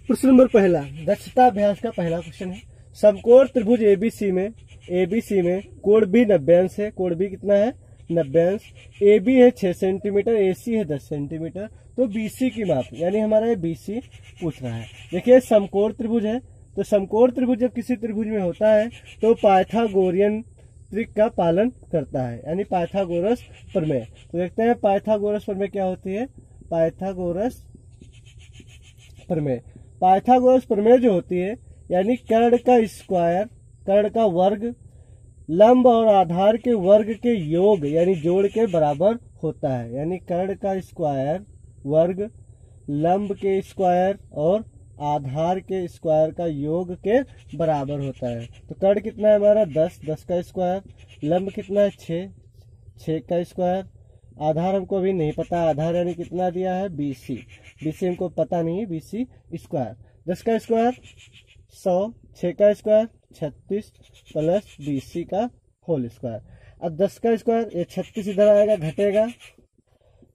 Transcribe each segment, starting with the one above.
प्रश्न नंबर पहला, दक्षता अभ्यास का पहला क्वेश्चन है। समकोण त्रिभुज एबीसी में कोण बी 90 अंश है। कोण बी कितना है? 90 अंश। ए बी है 6 सेंटीमीटर, ए सी है 10 सेंटीमीटर। तो बीसी की माप, यानी हमारा ये बीसी पूछ रहा है। देखिए समकोण त्रिभुज है, तो समकोण त्रिभुज जब किसी त्रिभुज में होता है तो पाइथागोरियन ट्रिक का पालन करता है, यानी पाइथागोरस प्रमेय। तो देखते हैं पाइथागोरस प्रमेय क्या होती है। पाइथागोरस प्रमेय जो होती है, यानी कर्ण का स्क्वायर, कर्ण का वर्ग लंब और आधार के वर्ग के योग यानी जोड़ के बराबर होता है। यानी कर्ण का स्क्वायर वर्ग लंब के स्क्वायर और आधार के स्क्वायर का योग के बराबर होता है। तो कर्ण कितना है हमारा? 10 का स्क्वायर। लंब कितना है? 6 का स्क्वायर। आधार हमको अभी नहीं पता, आधार यानी कितना दिया है? बीसी हमको पता नहीं है, बीसी स्क्वायर। 10 का स्क्वायर 100, 6 का स्क्वायर 36 प्लस बीसी का होल स्क्वायर। अब 10 का स्क्वायर, ये 36 इधर आएगा घटेगा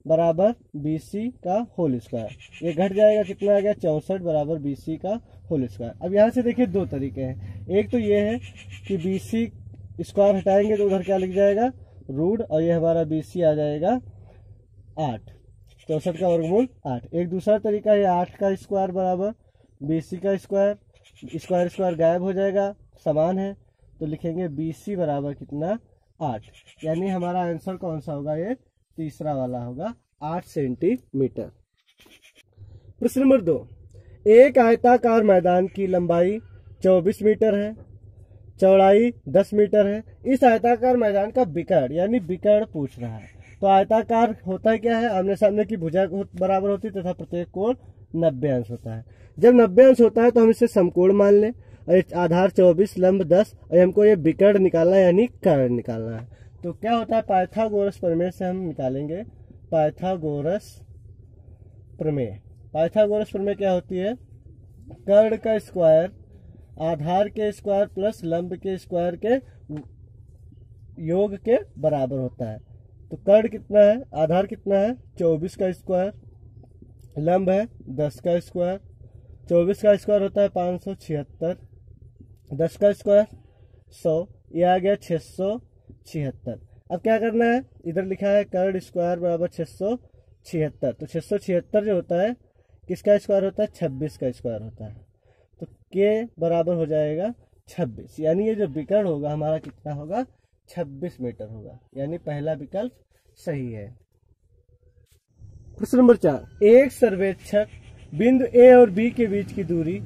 बराबर बीसी का होल स्क्वायर। ये घट जाएगा, कितना आ गया? 64 बराबर बीसी का होल स्क्वायर। अब यहाँ से देखिए दो तरीके हैं। एक तो ये है कि बीसी स्क्वायर हटाएंगे तो उधर क्या लिख जाएगा? रूट, और ये हमारा बीसी आ जाएगा 8। 64 का वर्गमूल 8। एक दूसरा तरीका है 8 का स्क्वायर बराबर बीसी का स्क्वायर। स्क्वायर गायब हो जाएगा, समान है, तो लिखेंगे बीसी बराबर कितना? 8। यानी हमारा आंसर कौन सा होगा? ये तीसरा वाला होगा, 8 सेंटीमीटर। प्रश्न नंबर 2, एक आयताकार मैदान की लंबाई 24 मीटर है, चौड़ाई 10 मीटर है। इस आयताकार मैदान का विकर्ण, यानी विकर्ण पूछ रहा है। तो आयताकार होता है क्या है? आमने सामने की भुजा बराबर होती है तथा प्रत्येक कोण 90 अंश होता है। जब 90 अंश होता है तो हम इसे समकोण मान लें, और आधार 24, लंब 10, और हमको ये विकर्ण निकालना है, यानी कर्ण निकालना है। तो क्या होता है? पाइथागोरस प्रमेय से हम निकालेंगे पाइथागोरस प्रमेय क्या होती है? कर्ण का स्क्वायर आधार के स्क्वायर प्लस लंब के स्क्वायर के योग के बराबर होता है। तो कर्ण कितना है? आधार कितना है? 24 का स्क्वायर, लंब है 10 का स्क्वायर। 24 का स्क्वायर होता है 576, 10 का स्क्वायर 100, ये आ गया 676। अब क्या करना है? इधर लिखा है कर्ण स्क्वायर बराबर 676। तो 676 जो होता है किसका स्क्वायर होता है? 26 का स्क्वायर होता है। तो के बराबर हो जाएगा 26, यानी ये जो विकर्ण होगा हमारा कितना होगा? 26 मीटर होगा, यानी पहला विकल्प सही है। प्रश्न नंबर 4, एक सर्वेक्षक बिंदु ए और बी के बीच की दूरी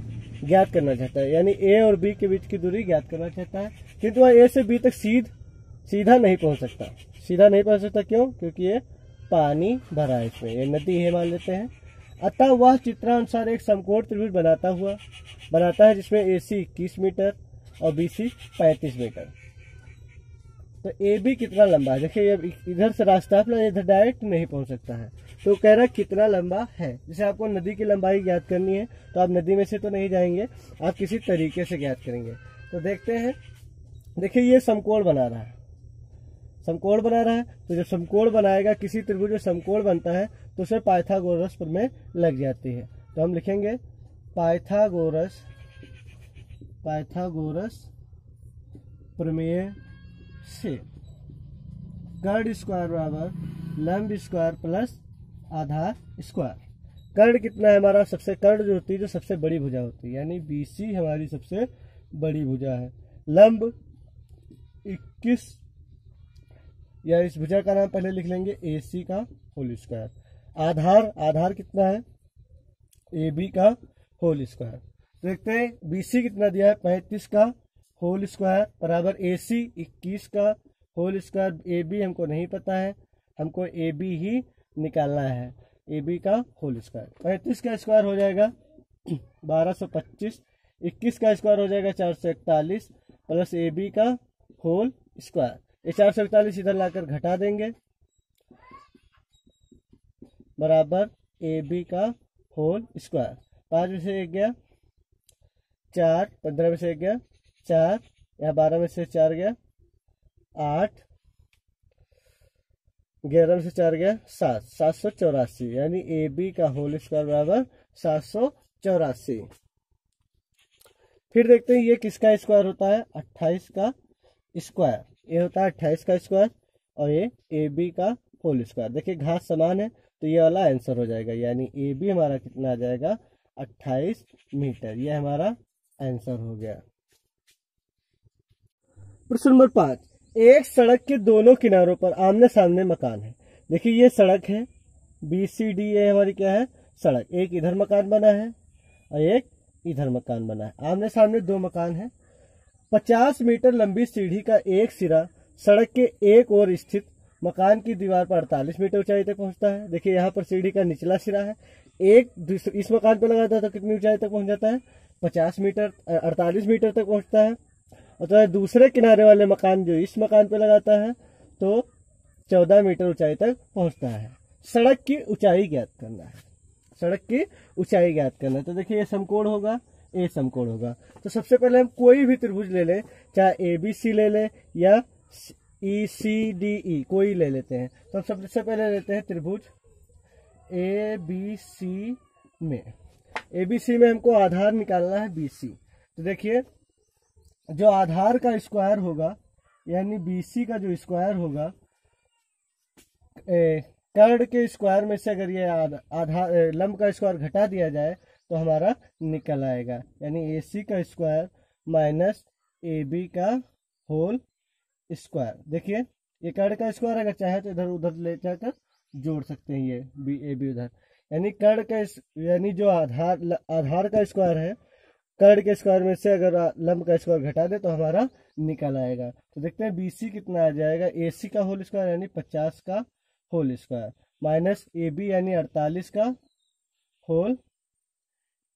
ज्ञात करना चाहता है, यानी ए और बी के बीच की दूरी ज्ञात करना चाहता है, किंतु वह ए से बी तक सीधा नहीं पहुंच सकता। क्यों? क्योंकि ये पानी भरा है, इसमें ये नदी है मान लेते हैं। अतः वह चित्रानुसार एक समकोण त्रिभुज बनाता है जिसमें AC 21 मीटर और BC 35 मीटर। तो AB कितना लंबा है? देखिए इधर से रास्ता है, इधर डायरेक्ट नहीं पहुंच सकता है, तो कह रहा है कितना लंबा है। जैसे आपको नदी की लंबाई ज्ञात करनी है तो आप नदी में से तो नहीं जाएंगे, आप किसी तरीके से ज्ञात करेंगे। तो देखते हैं, देखिए ये समकोण बना रहा है, तो जब समकोण बनाएगा, किसी त्रिभुज में समकोण बनता है तो उसे पाइथागोरस प्रमेय लग जाती है। तो हम लिखेंगे पाइथागोरस प्रमेय से कर्ण स्क्वायर बराबर लंब स्क्वायर प्लस आधार स्क्वायर। कर्ण कितना है हमारा? कर्ण जो होती है जो सबसे बड़ी भुजा होती है, यानी BC हमारी सबसे बड़ी भुजा है। लंब 21, या इस भुजा का नाम पहले लिख लेंगे AC का होल स्क्वायर। आधार कितना है? AB का होल स्क्वायर। देखते हैं BC कितना दिया है? 35 का होल स्क्वायर बराबर AC 21 का होल स्क्वायर। AB हमको नहीं पता है, हमको AB ही निकालना है, AB का होल स्क्वायर। 35 का स्क्वायर हो जाएगा 1225, 21 का स्क्वायर हो जाएगा 441 प्लस AB का होल स्क्वायर। ये 441 इधर लाकर घटा देंगे बराबर AB का होल स्क्वायर। 5 में से 1 गया 4, 15 में से 1 गया 4, यहाँ 12 में से 4 गया 8, 11 में से 4 गया 7, 784, यानी AB का होल स्क्वायर बराबर 84। फिर देखते हैं ये किसका स्क्वायर होता है, 28 का स्क्वायर। ये होता है 28 का स्क्वायर और ये ए बी का होल स्क्वायर। देखिए घात समान है तो ये वाला आंसर हो जाएगा, यानी ए बी हमारा कितना आ जाएगा 28 मीटर। ये हमारा आंसर हो गया। प्रश्न नंबर 5, एक सड़क के दोनों किनारों पर आमने सामने मकान है। देखिए ये सड़क है, बी सी डी, ये हमारी क्या है सड़क। एक इधर मकान बना है और एक इधर मकान बना है, आमने सामने दो मकान है। 50 मीटर लंबी सीढ़ी का एक सिरा सड़क के एक ओर स्थित मकान की दीवार पर 48 मीटर ऊंचाई तक पहुंचता है। देखिए यहाँ पर सीढ़ी का निचला सिरा है, एक इस मकान पर लगाता है तो कितनी ऊंचाई तक पहुंच जाता है 50 मीटर, 48 मीटर तक पहुंचता है। और तो दूसरे किनारे वाले मकान जो इस मकान पे लगाता है तो 14 मीटर ऊंचाई तक पहुंचता है। सड़क की ऊंचाई ज्ञात करना है, सड़क की ऊंचाई ज्ञात करना है। तो देखिए ये समकोण होगा, ए समकोण होगा। तो सबसे पहले हम कोई भी त्रिभुज ले लें, चाहे ए बी सी ले लें या ई सी डी ई, कोई ले लेते हैं। तो हम सबसे पहले लेते हैं त्रिभुज ए बी सी में। ए बी सी में हमको आधार निकालना है बी सी। तो देखिए जो आधार का स्क्वायर होगा यानी बी सी का जो स्क्वायर होगा, कर्ण के स्क्वायर में से अगर ये आधार लंब का स्क्वायर घटा दिया जाए तो हमारा निकल आएगा, यानी ए सी का स्क्वायर माइनस ए बी का होल स्क्वायर। देखिए ये कर्ण का स्क्वायर अगर चाहे तो इधर उधर ले जाकर जोड़ सकते हैं, ये बी ए बी उधर, यानी कर्ण का यानी जो आधार का स्क्वायर है, कर्ण के स्क्वायर में से अगर लंब का स्क्वायर घटा दे तो हमारा निकल आएगा। तो देखते हैं बी सी कितना आ जाएगा, ए सी का होल स्क्वायर यानी 50 का whole square minus a b यानी 48 का होल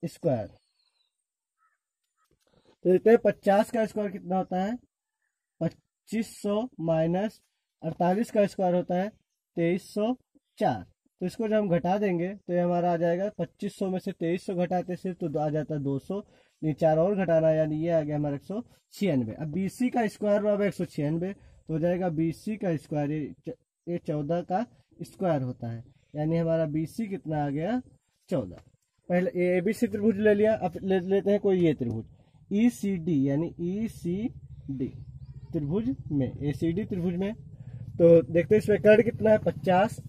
स्क्वायर। तो देखते हैं 50 का स्क्वायर कितना होता है 2500 माइनस 48 का स्क्वायर होता है 2304। तो इसको जब हम घटा देंगे तो ये हमारा आ जाएगा 2500 में से 2300 घटाते सिर्फ तो आ जाता है 200, ये 4 और घटाना यानी ये आ गया हमारा 196। अब BC का स्क्वायर बराबर 196 तो हो जाएगा BC का स्क्वायर, ये 14 का स्क्वायर होता है, यानी हमारा BC कितना आ गया 14। पहले ABC त्रिभुज ले लिया, अब ले लेते हैं कोई ये त्रिभुज ECD यानी ECD त्रिभुज में, ACD त्रिभुज में। तो देखते हैं इसमें कर्ण कितना है 50,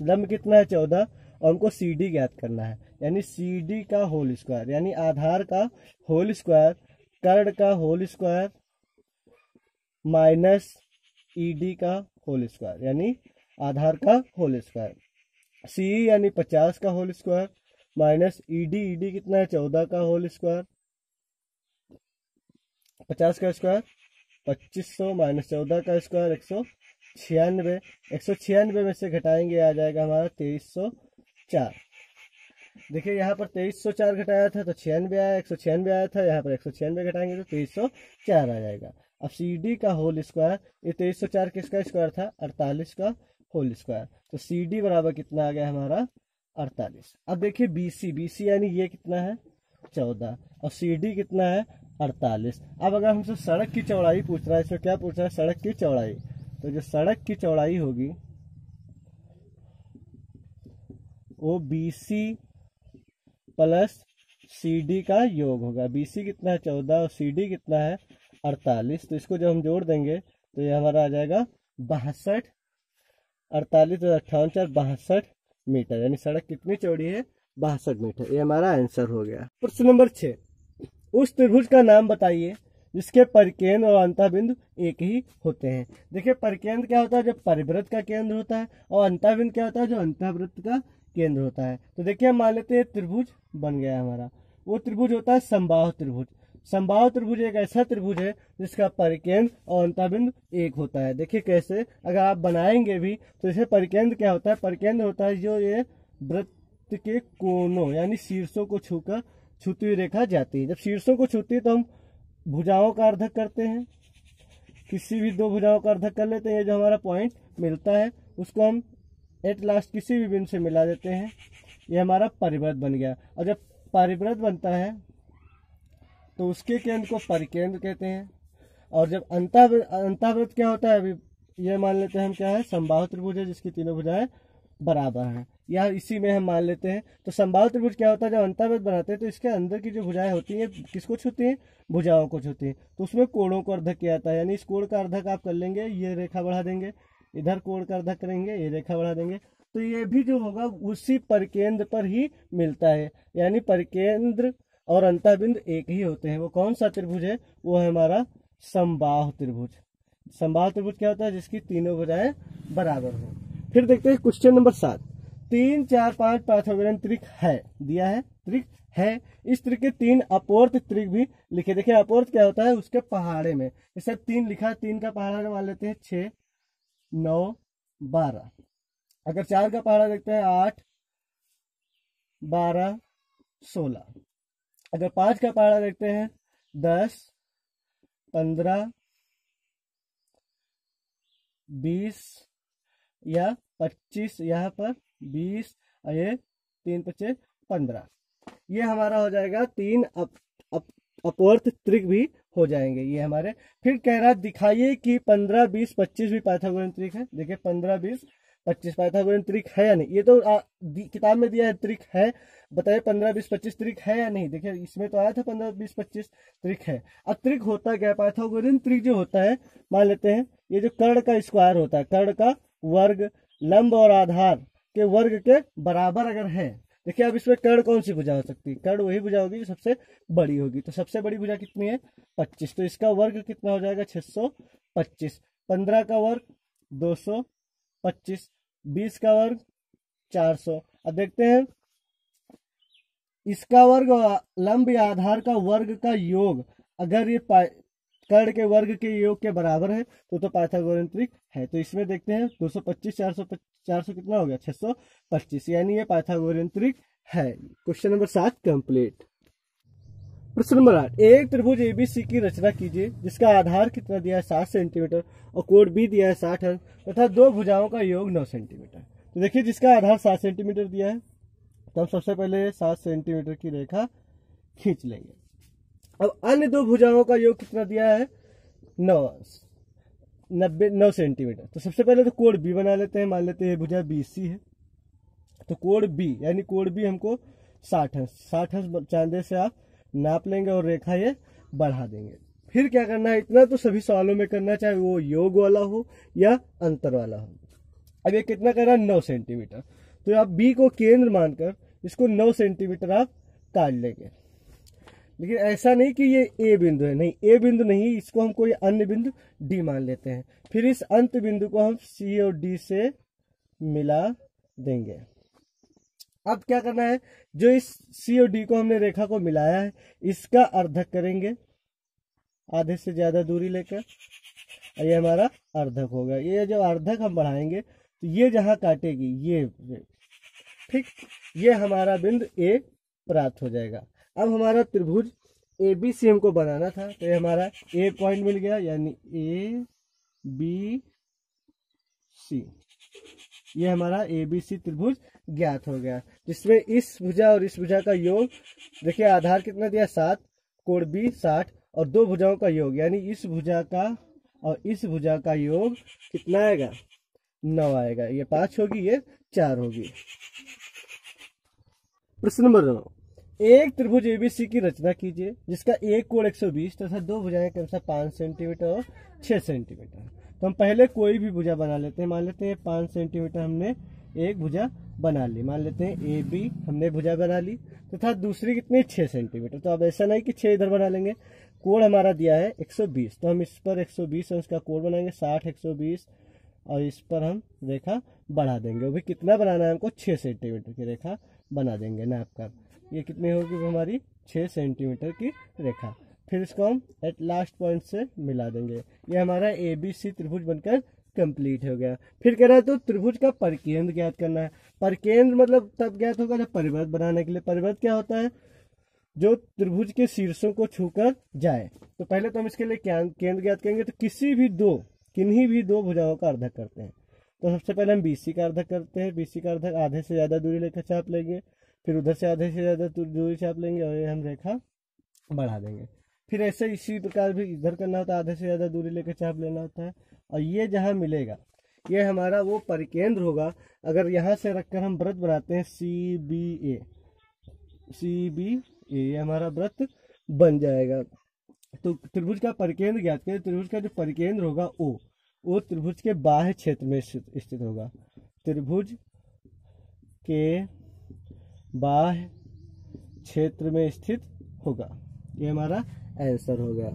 लंब कितना है 14 और हमको CD ज्ञात करना है, यानी CD का होल स्क्वायर यानी आधार का होल स्क्वायर, कर्ण का होल स्क्वायर माइनस ED का होल स्क्वायर यानी आधार का होल स्क्वायर, CE यानी 50 का होल स्क्वायर माइनस ED कितना है 14 का होल स्क्वायर, 50 का स्क्वायर 2500 माइनस 14 का स्क्वायर 196, 196 में से घटाएंगे आ जाएगा हमारा 2304। देखिए यहाँ पर 2304 घटाया था तो 96 आया, 196 आया था, यहाँ पर 196 घटाएंगे तो 2304 आ जाएगा। अब CD का होल स्क्वायर, ये 2304 किसका स्क्वायर था 48 का होल स्क्वायर, तो CD बराबर कितना आ गया हमारा 48। अब देखिए BC यानी ये कितना है 14 और CD कितना है 48। अब अगर हमसे सड़क की चौड़ाई पूछ रहा है, इसमें क्या पूछ रहा है सड़क की चौड़ाई, तो जो सड़क की चौड़ाई होगी वो BC प्लस CD का योग होगा। BC कितना है 14 और CD कितना है 48, तो इसको जब हम जोड़ देंगे तो ये हमारा आ जाएगा 62, 48 और 58 62 मीटर, यानी सड़क कितनी चौड़ी है 62 मीटर। ये हमारा आंसर हो गया। प्रश्न नंबर 6, उस त्रिभुज का नाम बताइए जिसके परिकेंद्र और अंतःबिंदु एक ही होते हैं। देखिए परिकेंद्र क्या होता है जो परिवृत्त का केंद्र होता है, और अंतःबिंदु क्या होता है जो अंतःवृत्त का केंद्र होता है। तो देखिए हम मान लेते हैं त्रिभुज बन गया हमारा, वो त्रिभुज होता है समबाहु त्रिभुज। समबाहु त्रिभुज एक ऐसा त्रिभुज है जिसका परिकेंद्र और अंतःबिंदु एक होता है। देखिए कैसे, अगर आप बनाएंगे भी तो इसे परिकेंद्र क्या होता है, परिकेंद्र होता है जो ये वृत्त के कोनों यानी शीर्षों को छूकर छूती हुई रेखा जाती है। जब शीर्षों को छूती है तो हम भुजाओं का अर्धक करते हैं, किसी भी दो भुजाओं का अर्धक कर लेते हैं, ये जो हमारा पॉइंट मिलता है उसको हम एट लास्ट किसी भी बिंदु से मिला देते हैं, ये हमारा परिवृत्त बन गया। और जब परिवृत्त बनता है तो उसके केंद्र को परिकेंद्र कहते हैं। और जब अंतःवृत्त क्या होता है, अभी ये मान लेते हैं हम क्या है समबाहु त्रिभुज है जिसकी तीनों भुजाएं बराबर हैं, या इसी में हम मान लेते हैं। तो समबाहु त्रिभुज क्या होता है, जब अंतर्वृत्त बनाते हैं तो इसके अंदर की जो भुजाएं होती हैं किसको छूती हैं, भुजाओं को छूती हैं, तो उसमें कोणों को अर्धक किया जाता है। यानी इस कोण का अर्धक आप कर लेंगे, ये रेखा बढ़ा देंगे, इधर कोण का अर्धक करेंगे, ये रेखा बढ़ा देंगे, तो ये भी जो होगा उसी परिकेंद्र पर ही मिलता है। यानी परिकेंद्र और अंतःबिंदु एक ही होते हैं। वो कौन सा त्रिभुज है, वो है हमारा समबाहु त्रिभुज। समबाहु त्रिभुज क्या होता है, जिसकी तीनों भुजाएं बराबर हो। फिर देखते हैं क्वेश्चन नंबर 7। 3, 4, 5 पाइथागोरियन त्रिक है, दिया है त्रिक है। इस त्रिक के 3 अपवर्त त्रिक भी लिखे। देखिए अपवर्त क्या होता है, उसके पहाड़े में, जैसे 3 लिखा है, 3 का पहाड़ा मान लेते हैं 6, 9, 12। अगर 4 का पहाड़ा देखते हैं 8, 12, 16। अगर 5 का पहाड़ा देखते हैं 10, 15, 20 या 25, यहाँ पर 20 और ये 3, 25, 15। ये हमारा हो जाएगा 3 अपवर्त त्रिक भी हो जाएंगे ये हमारे। फिर कह रहा है दिखाइए कि 15, 20, 25 भी पाइथागोरियन त्रिक है। देखिए 15, 20, 25 पाइथागोरियन त्रिक है या नहीं, ये तो किताब में दिया है त्रिक है, बताइए 15, 20, 25 त्रिक है या नहीं। देखिए इसमें तो आया था 15, 20, 25 त्रिक है। अब त्रिक होता क्या है, पाइथागोरियन त्रिक जो होता है, मान लेते हैं ये जो कर्ण का स्क्वायर होता है, कर्ण का वर्ग लंब और आधार के वर्ग के बराबर अगर है। देखिए अब इसमें कर्ण कौन सी भुजा हो सकती है, कर्ण वही भुजा होगी जो सबसे बड़ी होगी। तो सबसे बड़ी भुजा कितनी है, 25, तो इसका वर्ग कितना हो जाएगा, 625। 15 का वर्ग 225, 20 का वर्ग 400। अब देखते हैं इसका वर्ग और लंब या आधार का वर्ग का योग अगर ये कर्ण के वर्ग के योग के बराबर है तो पाइथागोरियन त्रिक है। तो इसमें देखते हैं 225, 400 कितना हो गया, 625, यानी ये पाइथागोरियन त्रिक है। Question number 7 complete. प्रश्न नंबर 8, एक त्रिभुज एबीसी की रचना कीजिए जिसका आधार कितना दिया है 7 सेंटीमीटर और कोण बी दिया है 60 अंश तथा दो भुजाओं का योग 9 सेंटीमीटर। तो देखिए जिसका आधार 7 सेंटीमीटर दिया है, तो हम सबसे पहले 7 सेंटीमीटर की रेखा खींच लेंगे। अब अन्य दो भुजाओं का योग कितना दिया है, 9 सेंटीमीटर। तो सबसे पहले तो कोण बी बना लेते हैं, मान लेते हैं भुजा बीसी है, तो कोण बी यानी कोण बी हमको 60 अंश चांदे से आप नाप लेंगे और रेखा ये बढ़ा देंगे। फिर क्या करना है, इतना तो सभी सवालों में करना, चाहे वो योग वाला हो या अंतर वाला हो। अब ये कितना कर रहा है, 9 सेंटीमीटर। तो आप बी को केंद्र मानकर इसको 9 सेंटीमीटर आप काट लेंगे। लेकिन ऐसा नहीं कि ये ए बिंदु है, नहीं ए बिंदु नहीं, इसको हम कोई अन्य बिंदु डी मान लेते हैं। फिर इस अंत बिंदु को हम सी और डी से मिला देंगे। अब क्या करना है, जो इस सी और डी को हमने रेखा को मिलाया है इसका अर्धक करेंगे आधे से ज्यादा दूरी लेकर, ये हमारा अर्धक होगा। ये जो अर्धक हम बढ़ाएंगे तो ये जहां काटेगी ये, ठीक, ये हमारा बिंदु ए प्राप्त हो जाएगा। अब हमारा त्रिभुज ए बी सी हमको बनाना था, तो ये हमारा ए पॉइंट मिल गया, यानी ए बी सी, ये हमारा ए बी सी त्रिभुज ज्ञात हो गया, जिसमें इस भुजा और इस भुजा का योग, देखिए आधार कितना दिया 7, कोण बी 60 और दो भुजाओं का योग, यानी इस भुजा का और इस भुजा का योग कितना आएगा, 9 आएगा। ये 5 होगी, ये 4 होगी। प्रश्न नंबर 9, एक त्रिभुज एबीसी की रचना कीजिए जिसका एक कोण 120 तथा दो भुजाएं क्रमशः 5 सेंटीमीटर और 6 सेंटीमीटर। तो हम पहले कोई भी भुजा बना लेते हैं, मान लेते हैं 5 सेंटीमीटर हमने एक भुजा बना ली, मान लेते हैं ए बी हमने भुजा बना ली, तथा दूसरी कितनी 6 सेंटीमीटर। तो अब ऐसा नहीं कि 6 इधर बना लेंगे, कोण हमारा दिया है 120, तो हम इस पर 120 अंश का कोण बनाएंगे, 60, 120 और इस पर हम रेखा बढ़ा देंगे। वो भी कितना बनाना है हमको, 6 सेंटीमीटर की रेखा बना देंगे नाप कर। ये कितनी होगी हमारी, 6 सेंटीमीटर की रेखा। फिर इसको हम एट लास्ट पॉइंट से मिला देंगे। ये हमारा ए बी सी त्रिभुज बनकर कंप्लीट हो गया। फिर कह रहा है तो त्रिभुज का परिकेंद्र ज्ञात करना है। परिकेंद्र मतलब तब ज्ञात होगा जब परिवृत्त बनाने के लिए। परिवृत्त क्या होता है, जो त्रिभुज के शीर्षों को छूकर जाए। तो पहले तो हम इसके लिए केंद्र ज्ञात करेंगे, तो किन्हीं भी दो भुजाओं का अर्धक करते हैं। तो सबसे पहले हम बीसी का अर्धक करते हैं, बीसी का अर्धक आधे से ज्यादा दूरी लेकर चाप लेंगे, फिर उधर से आधे से ज्यादा दूरी चाप लेंगे और ये हम रेखा बढ़ा देंगे। फिर ऐसे इसी प्रकार भी इधर करना होता है, आधे से ज्यादा दूरी लेकर चाप लेना होता है, और ये जहां मिलेगा ये हमारा वो परिकेंद्र होगा। अगर यहाँ से रखकर हम वृत्त बनाते हैं CBA, ये हमारा वृत्त बन जाएगा। तो त्रिभुज का परिकेंद्र ज्ञात करें। त्रिभुज का जो परिकेंद्र होगा वो त्रिभुज के बाह्य क्षेत्र में स्थित होगा। त्रिभुज के बाह्य क्षेत्र में स्थित होगा। ये हमारा आंसर हो गया।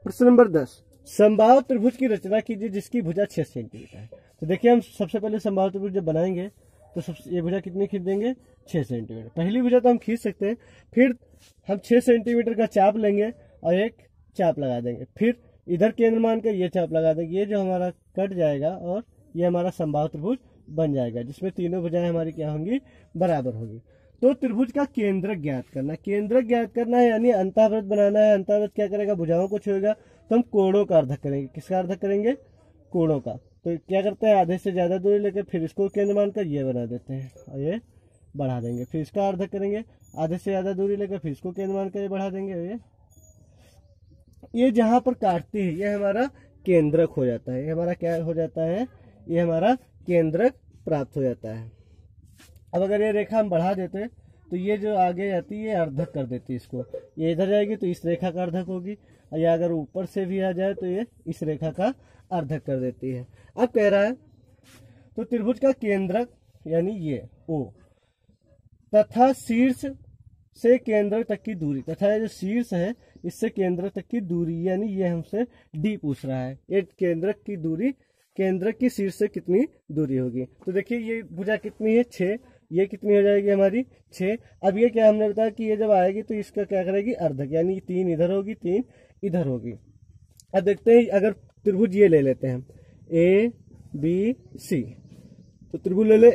प्रश्न नंबर 10, समबाहु त्रिभुज की रचना कीजिए जिसकी भुजा 6 सेंटीमीटर है। तो देखिए हम सबसे पहले समबाहु त्रिभुज जब बनाएंगे तो ये भुजा कितनी खींच देंगे, 6 सेंटीमीटर। पहली भुजा तो हम खींच सकते हैं, फिर हम 6 सेंटीमीटर का चाप लेंगे और एक चाप लगा देंगे, फिर इधर केंद्र मान कर ये चाप लगा देंगे। ये जो हमारा कट जाएगा और ये हमारा समबाहु त्रिभुज बन जाएगा, जिसमें तीनों भुजाएं हमारी क्या होंगी, बराबर होगी। तो त्रिभुज का केंद्रक ज्ञात करना, केंद्रक ज्ञात करना है यानी अंतःवृत्त बनाना है। अंतःवृत्त क्या करेगा, भुजाओं को छुएगा, तो हम कोणों का अर्धक करेंगे। किसका अर्धक करेंगे, कोणों का। तो क्या करते हैं, आधे से ज्यादा दूरी लेकर फिर इसको केंद्र मानकर ये बना देते हैं और ये बढ़ा देंगे, फिर इसका अर्धक करेंगे, आधे से ज्यादा दूरी लेकर फिर इसको केंद्र मानकर ये बढ़ा देंगे। ये जहां पर काटती है ये हमारा केंद्रक हो जाता है। ये हमारा क्या हो जाता है, ये हमारा केंद्रक प्राप्त हो जाता है। अब अगर ये रेखा हम बढ़ा देते हैं तो ये जो आगे जाती है ये अर्धक कर देती है इसको, ये इधर जाएगी तो इस रेखा का अर्धक होगी, और या अगर ऊपर से भी आ जाए तो ये इस रेखा का अर्धक कर देती है। अब कह रहा है तो त्रिभुज का केंद्रक यानी ये O तथा शीर्ष से केंद्र तक की दूरी, तथा ये जो शीर्ष है इससे केंद्र तक की दूरी यानी ये हमसे D पूछ रहा है। ये केंद्रक की दूरी, केंद्रक की शीर्ष से कितनी दूरी होगी। तो देखिए ये भुजा कितनी है, 6, ये कितनी हो जाएगी हमारी 6। अब ये क्या हमने बताया कि ये जब आएगी तो इसका क्या करेगी, अर्धक, यानी 3 इधर होगी 3 इधर होगी। अब देखते हैं अगर त्रिभुज ये ले लेते हैं ABC, तो त्रिभुज ले ले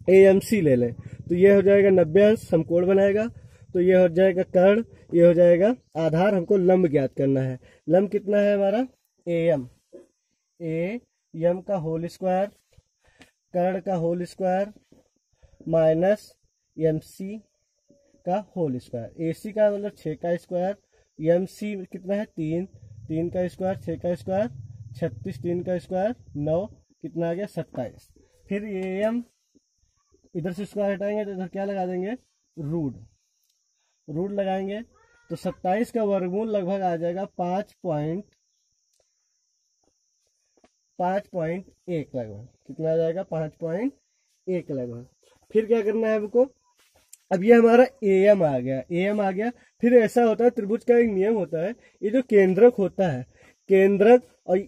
AMC ले लें तो ये हो जाएगा 90 अंश, समकोण बनाएगा। तो ये हो जाएगा कर्ण, ये हो जाएगा आधार। हमको लंब ज्ञात करना है। लंब कितना है हमारा, AM का होल स्क्वायर, कर्ण का होल स्क्वायर माइनस MC का होल स्क्वायर। AC का मतलब 6 का स्क्वायर, MC कितना है 3 का स्क्वायर, 6 का स्क्वायर 36, 3 का स्क्वायर 9, कितना आ गया 27। फिर AM इधर से स्क्वायर हटाएंगे तो इधर क्या लगा देंगे, रूट लगाएंगे तो 27 का वर्गमूल लगभग आ जाएगा 5.1 लगभग। कितना आ जाएगा, 5.1 लगभग। फिर क्या करना है हमको, अब ये हमारा AM आ गया। फिर ऐसा होता है, त्रिभुज का एक नियम होता है, ये जो केंद्रक होता है, केंद्रक और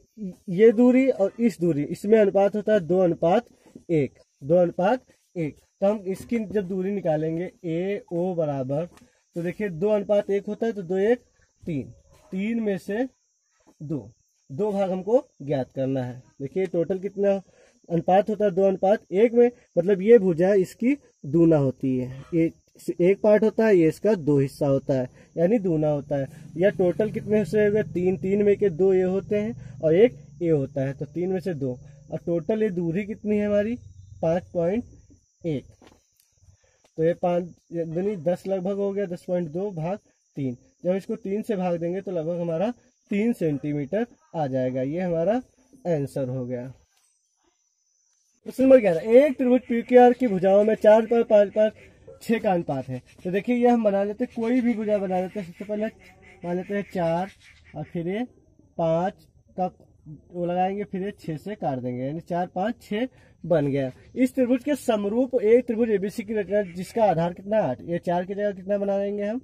ये दूरी और इस दूरी, इसमें अनुपात होता है 2:1। तो हम इसकी जब दूरी निकालेंगे AO बराबर, तो देखिए 2:1 होता है, तो 2:1 3 में से 2 भाग हमको ज्ञात करना है। देखिए टोटल कितना अनुपात होता है, 2:1 में, मतलब ये भुजा इसकी दूना होती है। ये एक पार्ट होता है, ये इसका 2 हिस्सा होता है, यानी दूना होता है। या टोटल कितने हिस्से हो गए, 3 में के 2 ये होते हैं और 1 ये होता है, तो 3 में से 2। और टोटल ये दूरी कितनी है हमारी, 5.1। तो ये 5 यानी 10 लगभग हो गया, 10.2 भाग 3। जब इसको 3 से भाग देंगे तो लगभग हमारा 3 सेंटीमीटर आ जाएगा। ये हमारा आंसर हो गया। प्रश्न नंबर 11, एक त्रिभुज PQR की भुजाओं में 4:5:6 का अनुपात है। तो देखिए ये हम बना लेते, कोई भी भुजा बना लेते हैं। सबसे पहले मान लेते हैं 4 और फिर ये 5 का वो लगाएंगे, फिर ये 6 से काट देंगे, यानी 4, 5, 6 बन गया। इस त्रिभुज के समरूप एक त्रिभुज ABC की रचना जिसका आधार कितना 8। ये 4 की जगह कितना बनाएंगे हम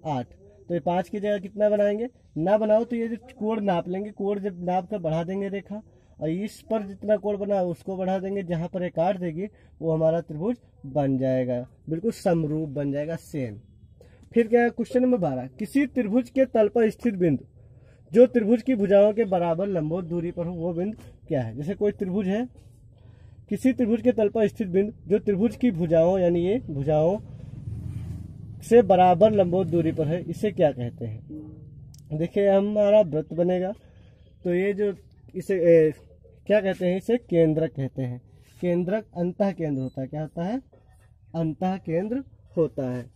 8, तो ये 5 की जगह कितना बनाएंगे, ना बनाओ तो ये जो कोण नाप लेंगे, कोण जब नाप कर बढ़ा देंगे रेखा, और इस पर जितना कोण बना उसको बढ़ा देंगे, जहां पर ये काट देगी वो हमारा त्रिभुज बन जाएगा, बिल्कुल समरूप बन जाएगा, सेम। फिर क्या है, क्वेश्चन नंबर 12, किसी त्रिभुज के तल पर स्थित बिंदु जो त्रिभुज की भुजाओं के बराबर लंबवत दूरी पर हो वो बिंदु क्या है। जैसे कोई त्रिभुज है, किसी त्रिभुज के तल पर स्थित बिंदु जो त्रिभुज की भुजाओं यानी ये भुजाओं से बराबर लंबवत दूरी पर है, इसे क्या कहते हैं। देखिए हमारा वृत्त बनेगा, तो ये जो इसे क्या कहते हैं, इसे केंद्रक कहते हैं। केंद्रक अंतः केंद्र होता है, क्या होता है, अंतः केंद्र होता है।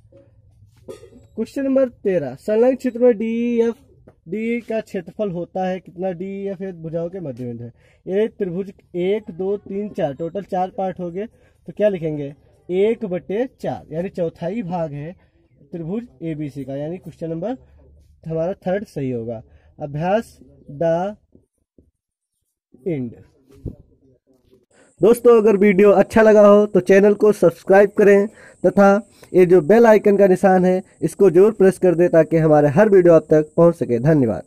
क्वेश्चन नंबर 13, संलग्न चित्र में DEF डी का क्षेत्रफल होता है कितना, डी या फिर भुजाओं के मध्यबिंदु है। ये त्रिभुज 1 2 3 4 टोटल 4 पार्ट हो गए, तो क्या लिखेंगे 1/4 यानी चौथाई भाग है त्रिभुज ABC का, यानी क्वेश्चन नंबर हमारा 3rd सही होगा। अभ्यास द एंड। दोस्तों अगर वीडियो अच्छा लगा हो तो चैनल को सब्सक्राइब करें तथा ये जो बेल आइकन का निशान है इसको जरूर प्रेस कर दें ताकि हमारे हर वीडियो आप तक पहुंच सके। धन्यवाद।